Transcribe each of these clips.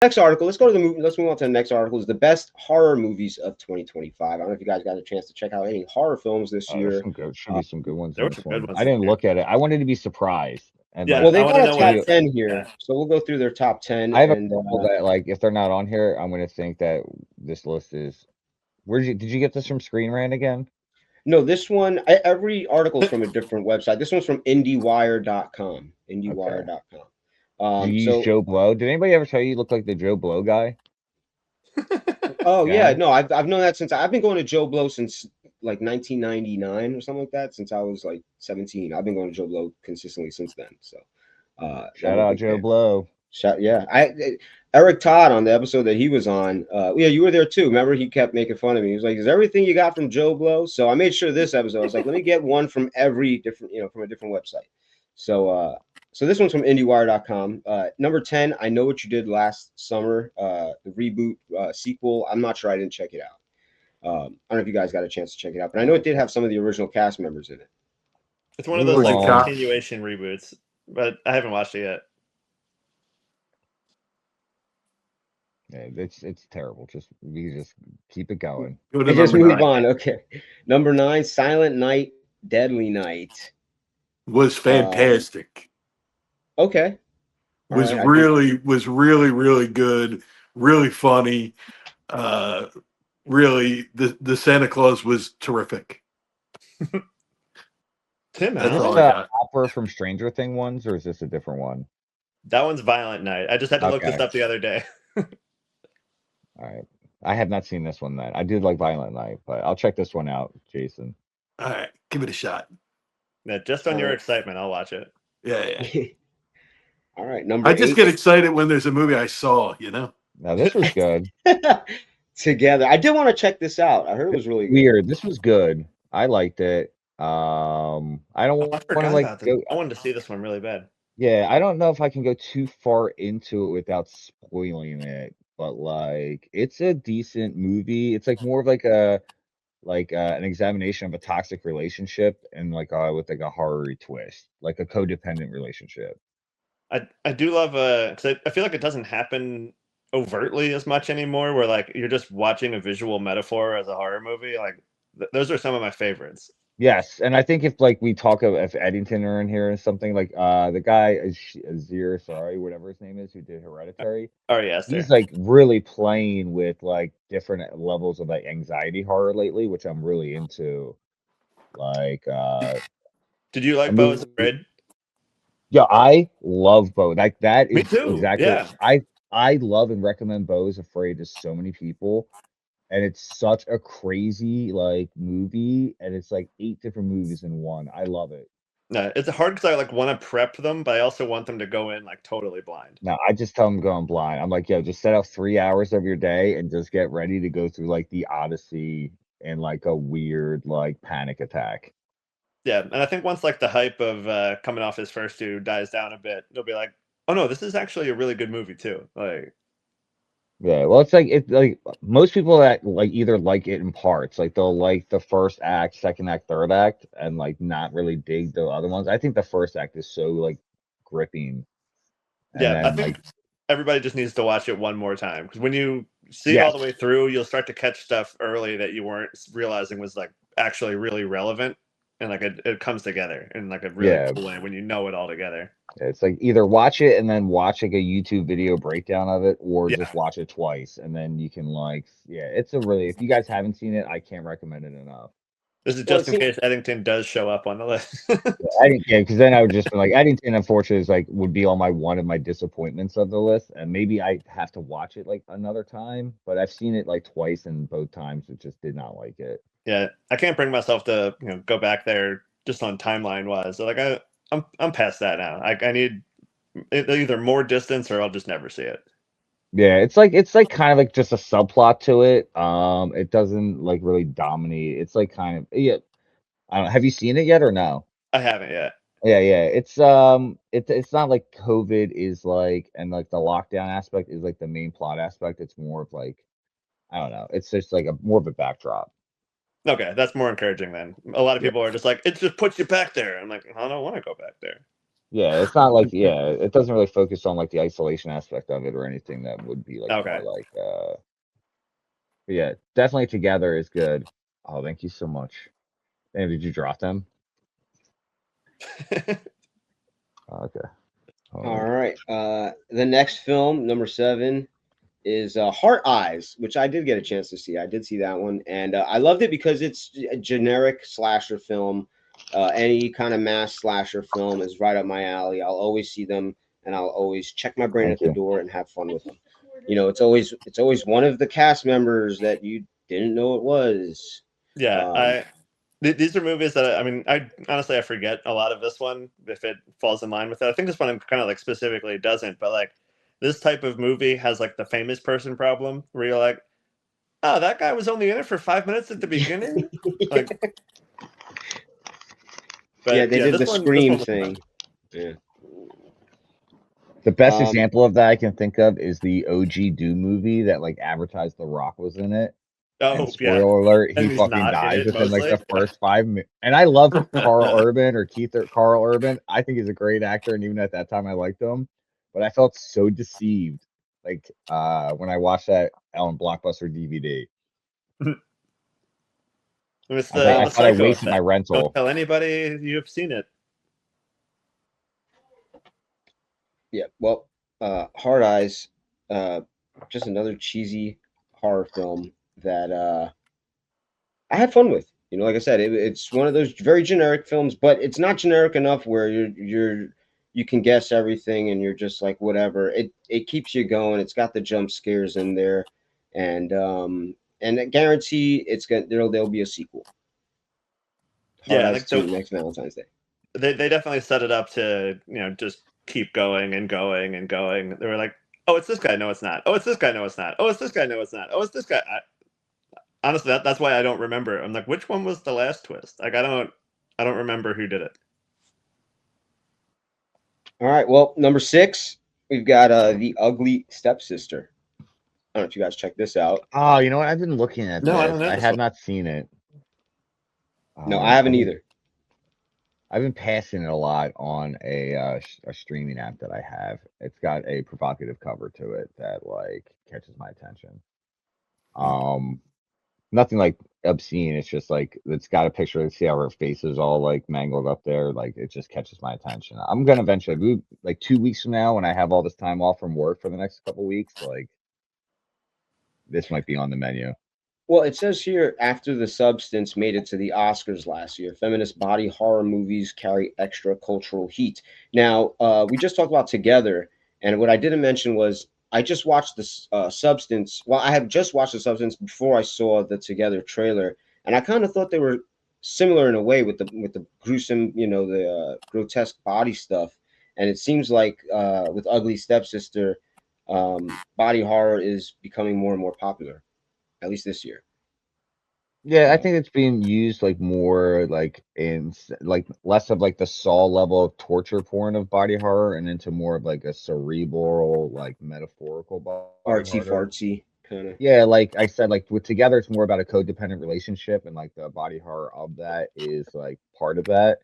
next article. Let's go to the movie. Let's move on to the next article. Is the best horror movies of 2025. I don't know if you guys got a chance to check out any horror films this There's year. some good, should Uh, be some good ones There in were this some good one. ones I this didn't year. look at it. I wanted to be surprised. And Yeah, well, like, they I want to got a know top what. 10 here, Yeah. so we'll go through their top 10. I have a And couple that like if they're not on here, I'm gonna think that this list is. Did you get this from Screen Rant again? no, this one, every article is from a different website. This one's from IndieWire.com. Okay. IndieWire.com. Do you use So, Joe Blow? Did anybody ever tell you you look like the Joe Blow guy? oh yeah, Yeah. no, I've known that since I've been going to Joe Blow since like 1999 or something like that. Since I was like 17, I've been going to Joe Blow consistently since then. So, I'm Shout a out big Joe fan. Blow. Yeah, Eric Todd on the episode that he was on. Yeah, you were there too. Remember, he kept making fun of me. He was like, "Is everything you got from Joe Blow?" So I made sure this episode I was like, "Let me get one from every different, from a different website." So, so this one's from IndieWire.com. Number 10. I Know What You Did Last Summer. The reboot sequel. I'm not sure. I didn't check it out. I don't know if you guys got a chance to check it out, but I know it did have some of the original cast members in it. It's one of Move those like along. continuation reboots, but I haven't watched it yet. Yeah, it's terrible. We just keep it going. Go to And just number move 9. on. Okay, number 9. Silent Night, Deadly Night. Was fantastic. Okay. All Was right. I did. really good. Really funny. Really, the Santa Claus was terrific. Tim, That's Is all this I a got. Hopper from Stranger Things ones, or is this a different one? that one's Violent Night. I just had to look this Okay. up the other day. All right. I have not seen this one then. I did like Violent Night, but I'll check this one out, Jason. All right, give it a shot. Yeah, just on your Alright. excitement, I'll watch it. Yeah. All right. Number I just 8. get excited when there's a movie I saw. Now this was good. Together. I did want to check this out. I heard it was really good. Weird. This was good. I liked it. I don't Oh, I want to forgot like about this. go. I wanted to see this one really bad. Yeah, I don't know if I can go too far into it without spoiling it, but like it's a decent movie. It's like more of like an examination of a toxic relationship and like with like a horror twist, like a codependent relationship. I do love because I feel like it doesn't happen overtly as much anymore. Where like you're just watching a visual metaphor as a horror movie. Like those are some of my favorites. Yes, and I think if like we talk of if Eddington are in here and something like the guy Azir, sorry, whatever his name is, who did Hereditary, Oh yes, he's like really playing with like different levels of like anxiety horror lately, which I'm really into. Like Did you like a Bo is movie, Afraid? yeah, I love Bo. Like that Me is too. exactly Yeah. I love and recommend Bo is Afraid to so many people. And it's such a crazy like movie, and it's like 8 different movies in one. I love it. No, it's hard because I like want to prep them, but I also want them to go in like totally blind. No, I just tell them going blind. I'm like, yo, just set out 3 hours of your day and just get ready to go through like the Odyssey and like a weird like panic attack. Yeah, and I think once like the hype of coming off his first two dies down a bit, they'll be like, "Oh no, this is actually a really good movie too." Like, Yeah, well, it's like most people that like either like it in parts, like they'll like the first act, second act, third act, and like not really dig the other ones. I think the first act is so like gripping, and yeah, I then like think everybody just needs to watch it one more time because when you see it all yes, the way through, you'll start to catch stuff early that you weren't realizing was like actually really relevant, and like it comes together in like a really yeah, cool way when you know it all together. it's like either watch it and then watch like a YouTube video breakdown of it, or Yeah, just watch it twice, and then you can like, yeah, it's a really if you guys haven't seen it, I can't recommend it enough. this is Well, it just in seems case Eddington does show up on the list. Yeah, yeah, because then I would just be like Eddington, unfortunately, is like would be on my one of my disappointments of the list, and maybe I have to watch it like another time, but I've seen it like twice, and both times it just did not like it. Yeah, I can't bring myself to go back there just on timeline wise. So like I'm past that now. I need either more distance or I'll just never see it. Yeah, it's like kind of like just a subplot to it. It doesn't like really dominate. It's like kind of yeah. I don't know. Have you seen it yet or no? I haven't yet. Yeah. It's not like COVID is like and like the lockdown aspect is like the main plot aspect. It's more of like I don't know. It's just like a more of a backdrop. Okay, that's more encouraging then. A lot of Yeah. people are just like, it just puts you back there. I'm like, I don't want to go back there. Yeah, it's not like it doesn't really focus on like the isolation aspect of it or anything that would be like Okay. more like but yeah, definitely Together is good. Oh, thank you so much. And did you drop them? Oh, okay. All right. The next film, number 7, is Heart Eyes, which I did get a chance to see. I did see that one, and I loved it because it's a generic slasher film. Any kind of mass slasher film is right up my alley. I'll always see them, and I'll always check my brain Thank at the you. door and have fun with them. You know, it's always one of the cast members that you didn't know it was. Yeah, these are movies that I mean, I honestly I forget a lot of this one if it falls in line with it. I think this one kind of like specifically doesn't, but like this type of movie has like the famous person problem where you're like, oh, that guy was only in it for 5 minutes at the beginning. Like, Yeah, but they yeah, did the this Scream one was fun. thing. Yeah. The best Um, example of that I can think of is the OG Doom movie that like advertised The Rock was in it. And Oh yeah, spoiler alert, he and he's fucking not in dies it within like mostly. the first 5 minutes. And I love Carl Urban or Carl Urban. I think he's a great actor, and even at that time I liked him. But I felt so deceived, like when I watched that on Blockbuster DVD. It's I the thought I Psycho wasted my effect. Don't rental. tell anybody you've seen it. Yeah, well, Hard Eyes, just another cheesy horror film that I had fun with. You know, like I said, it's one of those very generic films, but it's not generic enough where you can guess everything and you're just like whatever. It keeps you going. It's got the jump scares in there, and I guarantee there'll be a sequel. Hard Yeah, Eyes like 2 next Valentine's Day. they definitely set it up to just keep going and going and going. They were like, oh, it's this guy. No, it's not. Oh, it's this guy. No, it's not. Oh, it's this guy. No, it's not. Oh, it's this guy. Honestly, that's why I don't remember. I'm like, which one was the last twist? Like, I don't remember who did it. All right, well, number 6, we've got The Ugly Stepsister. I don't know if you guys check this out. Oh, you know what? I've been looking at No, I this. don't know I this have one. not seen it. No, I haven't either. I've been passing it a lot on a streaming app that I have. It's got a provocative cover to it that like catches my attention. Nothing like obscene. It's just like it's got a picture. See how her face is all like mangled up there. Like it just catches my attention. I'm gonna eventually move like 2 weeks from now when I have all this time off from work for the next couple weeks. Like this might be on the menu. Well, it says here after The Substance made it to the Oscars last year, feminist body horror movies carry extra cultural heat. Now, we just talked about Together, and what I didn't mention was I just watched this Substance. Well, I had just watched The Substance before I saw the Together trailer, and I kind of thought they were similar in a way with the gruesome, the grotesque body stuff. And it seems like with Ugly Stepsister, body horror is becoming more and more popular, at least this year. Yeah, I think it's being used like more like like less of like the Saw level of torture porn of body horror and into more of like a cerebral, like metaphorical body Artsy horror. fartsy kind of. Yeah, like I said, like with Together, it's more about a codependent relationship, and like the body horror of that is like part of that.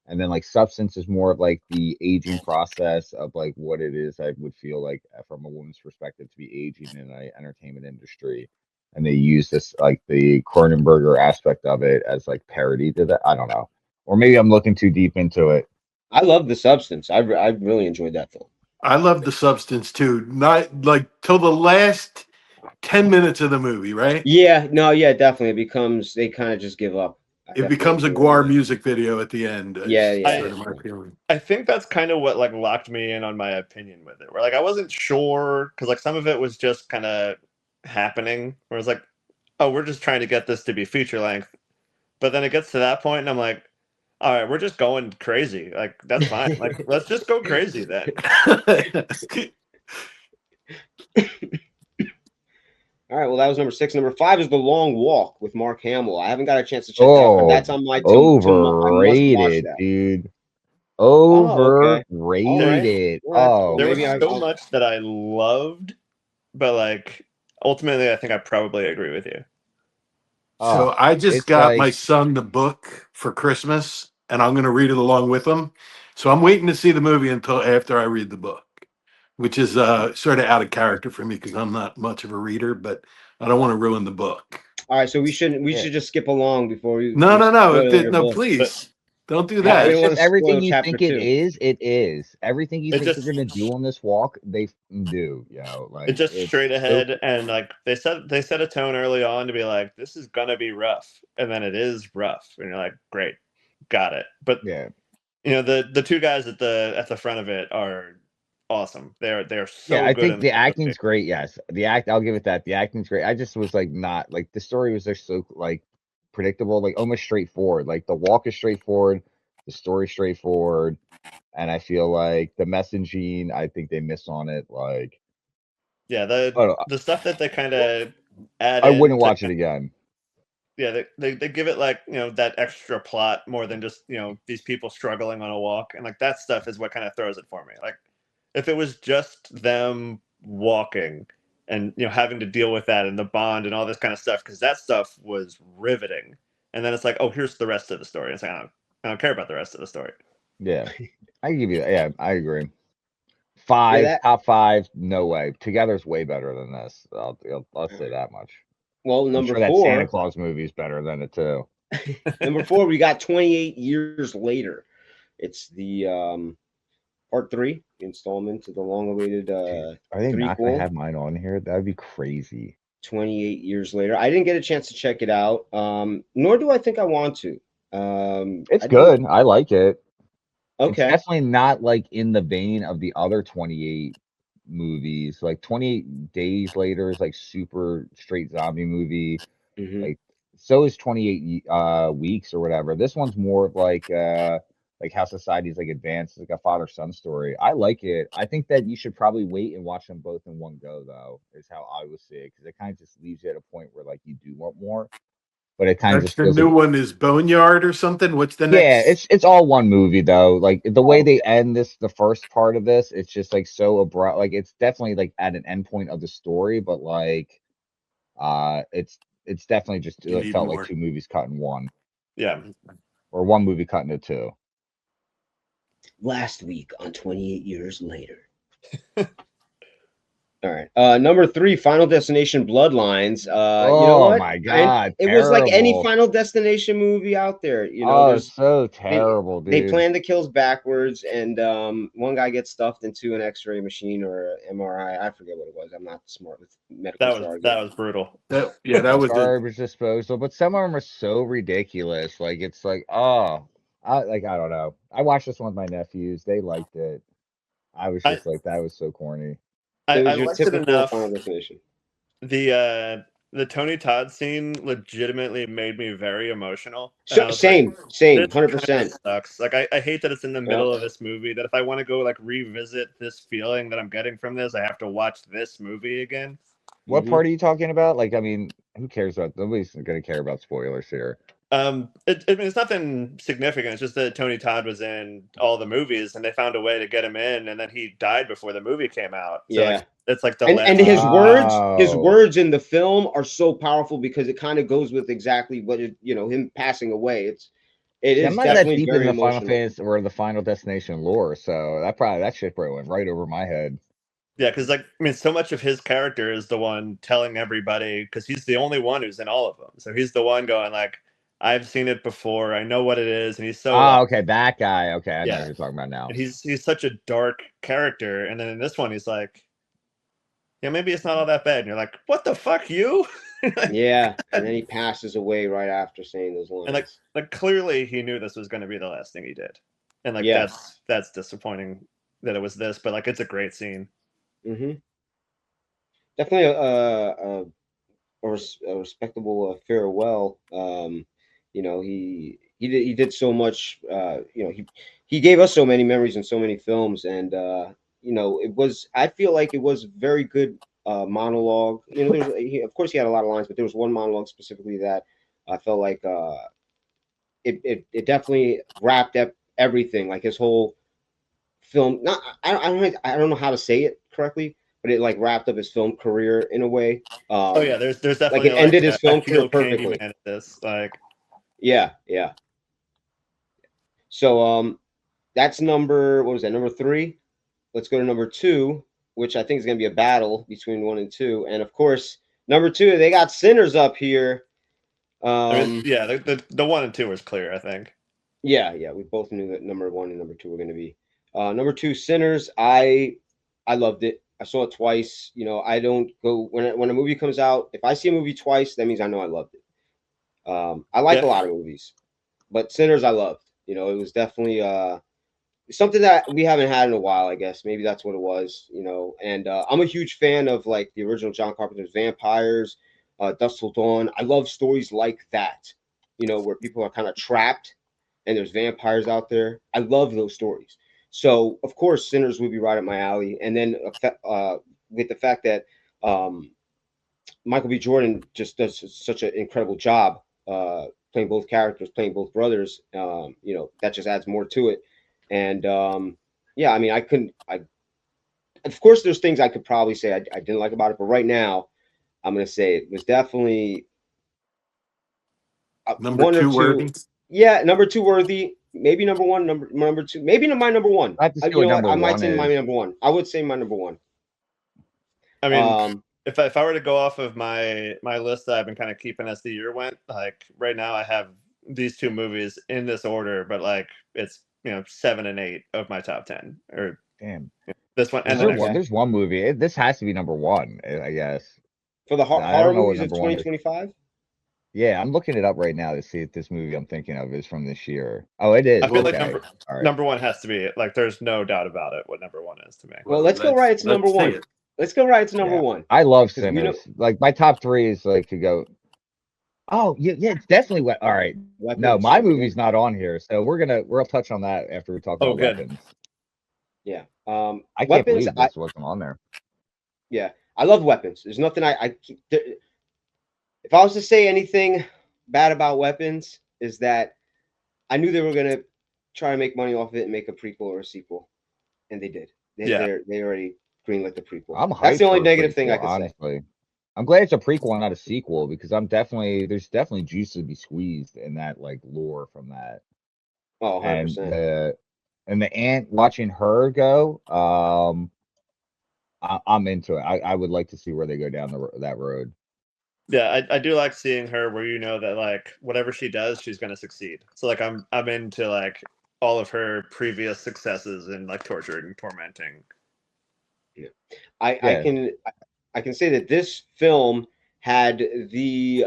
And then like Substance is more of like the aging process of like what it is I would feel like from a woman's perspective to be aging in an entertainment industry. And they use this like the Cronenberger aspect of it as like parody to that. I don't know, or maybe I'm looking too deep into it. I love The Substance. I really enjoyed that film. I love The Substance too. Not like till the last 10 minutes of the movie, right? Yeah, no, yeah, definitely. They kind of just give up. I It definitely becomes a agree Guar on music video at the end. Yeah, Is yeah. sort of my feeling. I think that's kind of what like locked me in on my opinion with it. Where like I wasn't sure because like some of it was just kind of happening. Where it's like, oh, we're just trying to get this to be feature length, but then it gets to that point, and I'm like, all right, we're just going crazy. Like that's fine. Like let's just go crazy then. All right, well, that was number 6. Number 5 is The Long Walk with Mark Hamill. I haven't got a chance to check that out, but that's on my I must watch overrated, that. dude. Oh, okay. All right. Overrated. Well, Oh, There was maybe so much that I loved, but like ultimately, I think I probably agree with you. So I just it's got like my son the book for Christmas, and I'm going to read it along with him. So I'm waiting to see the movie until after I read the book, which is sort of out of character for me because I'm not much of a reader, but I don't want to ruin the book. All right, so we shouldn't. We Yeah. should just skip along before we. No, we no, no, spoil your no, book. please don't do Yeah, we It's don't that. want just to spoil everything you chapter think it 2. is, it is. Everything you It think just- they're gonna do on this walk, they do. You know, like It just it's straight so- ahead, and like they set a tone early on to be like, this is gonna be rough, and then it is rough, and you're like, great, got it. But yeah, you know, the two guys at the front of it are awesome. They're so yeah. I good. think in the this acting's movie. great. Yes, the act. I'll give it that. The acting's great. I just was like not like the story was just so like predictable, like almost straightforward. Like the walk is straightforward, the story straightforward, and I feel like the messaging. I think they miss on it. Like, Yeah, but the stuff that they kind of add I in wouldn't to watch it again. yeah, they give it like, you know, that extra plot more than just, you know, these people struggling on a walk, and like that stuff is what kind of throws it for me. Like if it was just them walking and, you know, having to deal with that and the bond and all this kind of stuff, because that stuff was riveting, and then it's like, oh, here's the rest of the story. It's like, I don't care about the rest of the story. Yeah, I give you that. Yeah, I agree. Yeah, Five, that. top five, no way. Together's way better than this. I'll say that much. Well, I'm number sure that Santa 4. Claus movie is better than it too. Number 4, we got 28 years later. It's the part 3 installment to the long-awaited Are they not gonna threequel. have mine on here? That would be crazy. 28 years later. I didn't get a chance to check it out. Nor do I think I want to. It's I good. I like it. It's Okay. definitely not like in the vein of the other 28 movies. Like 28 Days Later is like super straight zombie movie. Mhm. Like so is 28 weeks or whatever. This one's more of like how society's like advanced, like a father-son story. I like it. I think that you should probably wait and watch them both in one go though, is how I would see it. Because it kind of just leaves you at a point where like you do want more. But it kind of That's just the feels new like one is Boneyard or something. What's the yeah, next? it's all one movie though. Like the way Oh, they end this, the first part of this, it's just like so abrupt. Like it's definitely like at an end point of the story, but like it's definitely just you it need felt like more. two movies cut in one, Yeah, or one movie cut into two. Last week on 28 years later. All right. Number 3, Final Destination Bloodlines. You know Oh what? my And God, it was like any terrible. Final Destination movie out there. You know, Oh, there's so they terrible, they dude. plan the kills backwards, and one guy gets stuffed into an X-ray machine or MRI. I forget what it was. I'm not smart with medical jargon. that was brutal. That was a Garbage disposal, but some of them are so ridiculous. Like it's like, oh, I don't know. I watched this one with my nephews. They liked it. I was I just like, that was so corny. It I was your liked it typical Final enough. Destination. The Tony Todd scene legitimately made me very emotional, and I was like, Same, this kind 100%. of sucks. Like I hate that it's in the Yeah. middle of this movie. That if I want to go like revisit this feeling that I'm getting from this, I have to watch this movie again. What Mhm. part are you talking about? Like, I mean, who cares about? Nobody's gonna care about spoilers here. I mean, it's nothing significant. It's just that Tony Todd was in all the movies, and they found a way to get him in, and then he died before the movie came out. So Yeah. like, it's like the And last. his Oh. words in the film are so powerful because it kind of goes with exactly what him passing away. It See, I'm is not that definitely deep in very the Final emotional. Fantasy or the Final Destination lore, so that shit probably went right over my head. Yeah, because like I mean, so much of his character is the one telling everybody because he's the only one who's in all of them. So he's the one going like, "I've seen it before. I know what it is," and he's so Oh, okay, that guy. Okay, I know yeah. what you're talking about now. And he's such a dark character, and then in this one, he's like, "Yeah, maybe it's not all that bad." And you're like, "What the fuck, you?" Yeah, and then he passes away right after saying those lines. And like clearly he knew this was going to be the last thing he did, and like Yeah. that's disappointing that it was this, but like it's a great scene. Mm-hmm. Definitely a respectable farewell. He did so much. He gave us so many memories and so many films, and I feel like it was very good monologue. Of course he had a lot of lines, but there was one monologue specifically that I felt like it definitely wrapped up everything, like his whole film. Not I don't know how to say it correctly, but it like wrapped up his film career in a way. Oh yeah, there's Like definitely it ended his I film career feel perfectly. Candyman at this. Like Yeah. So that's number, what was that, number 3? Let's go to number 2, which I think is going to be a battle between 1 and 2. And of course, number 2, they got Sinners up here. Yeah, the 1 and 2 was clear, I think. Yeah, we both knew that number 1 and number 2 were going to be. Number 2, Sinners. I loved it. I saw it twice. You know, I don't go when a movie comes out. If I see a movie twice, that means I know I loved it. I like a lot of movies, but Sinners I loved. You know, it was definitely something that we haven't had in a while. I guess maybe that's what it was. You know, and I'm a huge fan of like the original John Carpenter's vampires, Dusk Till Dawn. I love stories like that. You know, where people are kind of trapped and there's vampires out there. I love those stories. So of course, Sinners would be right up my alley. And then with the fact that Michael B. Jordan just does such an incredible job playing both characters, playing both brothers, you know, that just adds more to it. And yeah, I mean, of course, there's things I could probably say I didn't like about it, but right now, I'm going to say it was definitely Number one or 2 two. worthy. Yeah, number 2 worthy. Maybe number 1, number 2. Maybe my number 1. I have to see You what know what? number I might one say my is. number 1. I would say my number 1. I mean, if I were to go off of my list that I've been kind of keeping as the year went, like right now I have these 2 movies in this order, but like it's, you know, 7 and 8 of my top 10. Or Damn. this one and the next one. There's one movie. This has to be number 1, I guess. For the I horror don't know what movies of number 1 is. 2025? Yeah, I'm looking it up right now to see if this movie I'm thinking of is from this year. Oh, it is. I feel Okay. like All right. number 1 has to be, like, there's no doubt about it what number 1 is to me. Well, let's go right to number 1. Let's go right to number Yeah. 1. I love 'Cause we Sinners. know- Like my top 3 is like to go. Oh yeah, it's definitely what. All right. Weapons, No, my okay. movie's not on here, so we'll touch on that after we talk Oh, about good. weapons. Yeah. I can't Weapons, believe this wasn't on there. yeah, I love Weapons. There's nothing if I was to say anything bad about Weapons, is that I knew they were gonna try to make money off of it and make a prequel or a sequel, and they did. They already greenlit the prequel. I'm hyped. That's the only for a negative thing prequel, I could say. honestly. I'm glad it's a prequel and not a sequel because there's definitely juice to be squeezed in that like lore from that. Oh, 100%. And the aunt watching her go, I'm into it. I would like to see where they go down that road. Yeah, I do like seeing her where you know that like whatever she does, she's gonna succeed. So like I'm into like all of her previous successes in like torturing and tormenting. Yeah. I can say that this film had the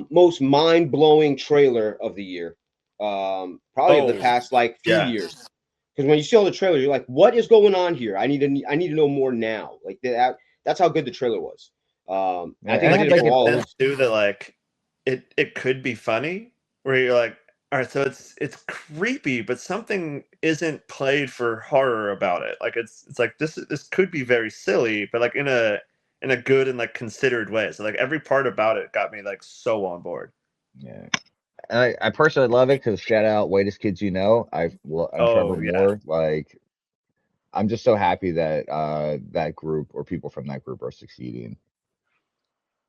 most mind-blowing trailer of the year. Probably of the past like few years. Because when you see all the trailers, you're like, what is going on here? I need to know more now. Like that's how good the trailer was. I think like it did for all of sense too that like it could be funny where you're like, all right, so it's creepy, but something isn't played for horror about it. Like it's like this could be very silly, but like in a good and like considered way. So like every part about it got me like so on board. Yeah. I personally love it because shout out Whitest Kids You Know. I'm Trevor Moore. Like I'm just so happy that that group or people from that group are succeeding.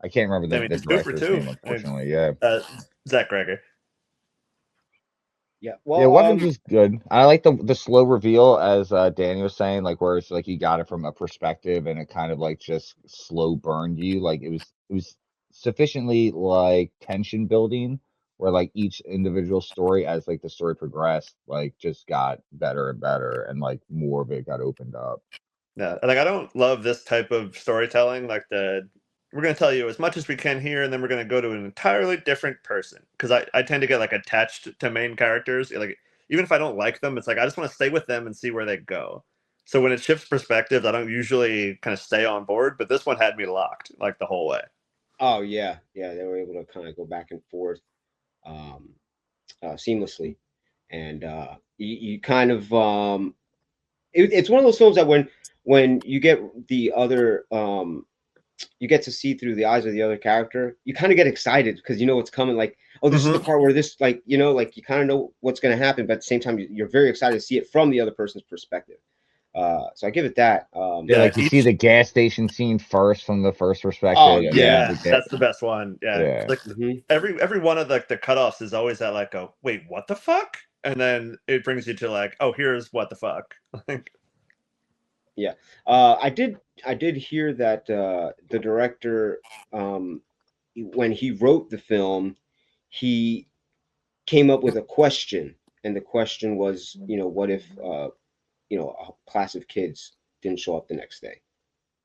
I can't remember the director's name, unfortunately. Yeah. Zach Greger. Yeah. Well, yeah, Weapons is good. I like the slow reveal, as Danny was saying, like where it's like you got it from a perspective and it kind of like just slow burned you. Like it was sufficiently like tension building where like each individual story as like the story progressed, like just got better and better and like more of it got opened up. Yeah, like I don't love this type of storytelling. Like we're going to tell you as much as we can here, and then we're going to go to an entirely different person. Because I tend to get like attached to main characters. Like even if I don't like them, it's like I just want to stay with them and see where they go. So when it shifts perspectives, I don't usually kind of stay on board. But this one had me locked like the whole way. Oh yeah, they were able to kind of go back and forth seamlessly, and you kind of it's one of those films that when you get the other you get to see through the eyes of the other character, you kind of get excited because you know what's coming. Like, oh, this is the part where this, like, you know, like you kind of know what's going to happen, but at the same time, you're very excited to see it from the other person's perspective. So I give it that. Yeah, like you see the gas station scene first from the first perspective. Oh, yeah, that's the best one. Yeah, yeah. like every one of the cutoffs is always that like, wait, what the fuck? and then it brings you to like, oh, here's what the fuck. I did hear that the director, when he wrote the film, he came up with a question, and the question was, what if a class of kids didn't show up the next day,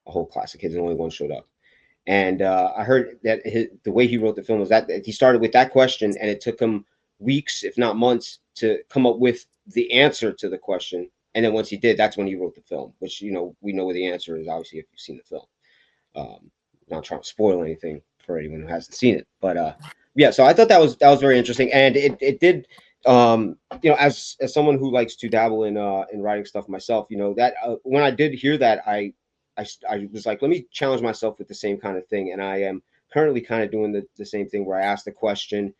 a whole class of kids, and only one showed up. And I heard that the way he wrote the film was that he started with that question, and it took him weeks, if not months, to come up with the answer to the question. And then once he did, that's when he wrote the film, which, we know what the answer is, obviously, if you've seen the film. Not trying to spoil anything for anyone who hasn't seen it. But yeah, so I thought that was very interesting. And it did, as someone who likes to dabble in writing stuff myself, that when I did hear that, I was like, let me challenge myself with the same kind of thing. And I am currently kind of doing the same thing, where I asked the question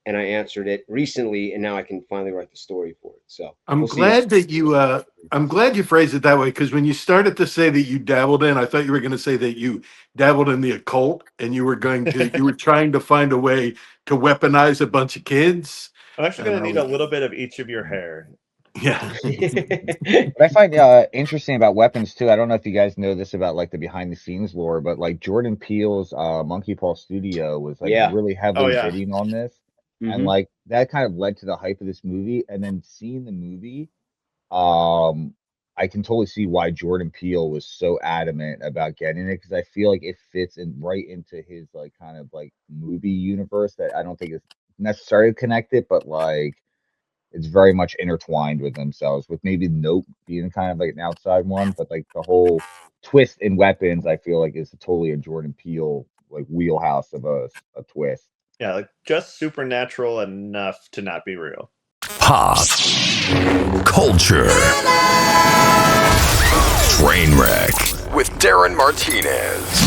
and I answered it recently, and now I can finally write the story for it. So I'm glad you phrased it that way, because when you started to say that you dabbled in, I thought you were going to say that you dabbled in the occult, and you were trying to find a way to weaponize a bunch of kids. I'm actually going to need a little bit of each of your hair. Yeah. What I find interesting about weapons too, I don't know if you guys know this about like the behind the scenes lore, but like Jordan Peele's Monkey Paw Studio was like really heavily bidding on this. And like that kind of led to the hype of this movie. And then seeing the movie, I can totally see why Jordan Peele was so adamant about getting it, because I feel like it fits in right into his like kind of like movie universe that I don't think is necessarily connected, but like it's very much intertwined with themselves, with maybe Nope being kind of like an outside one, but like the whole twist in weapons, I feel like is totally a Jordan Peele like wheelhouse of a twist. Yeah, like just supernatural enough to not be real. Pop culture. Trainwreck with Darren Martinez.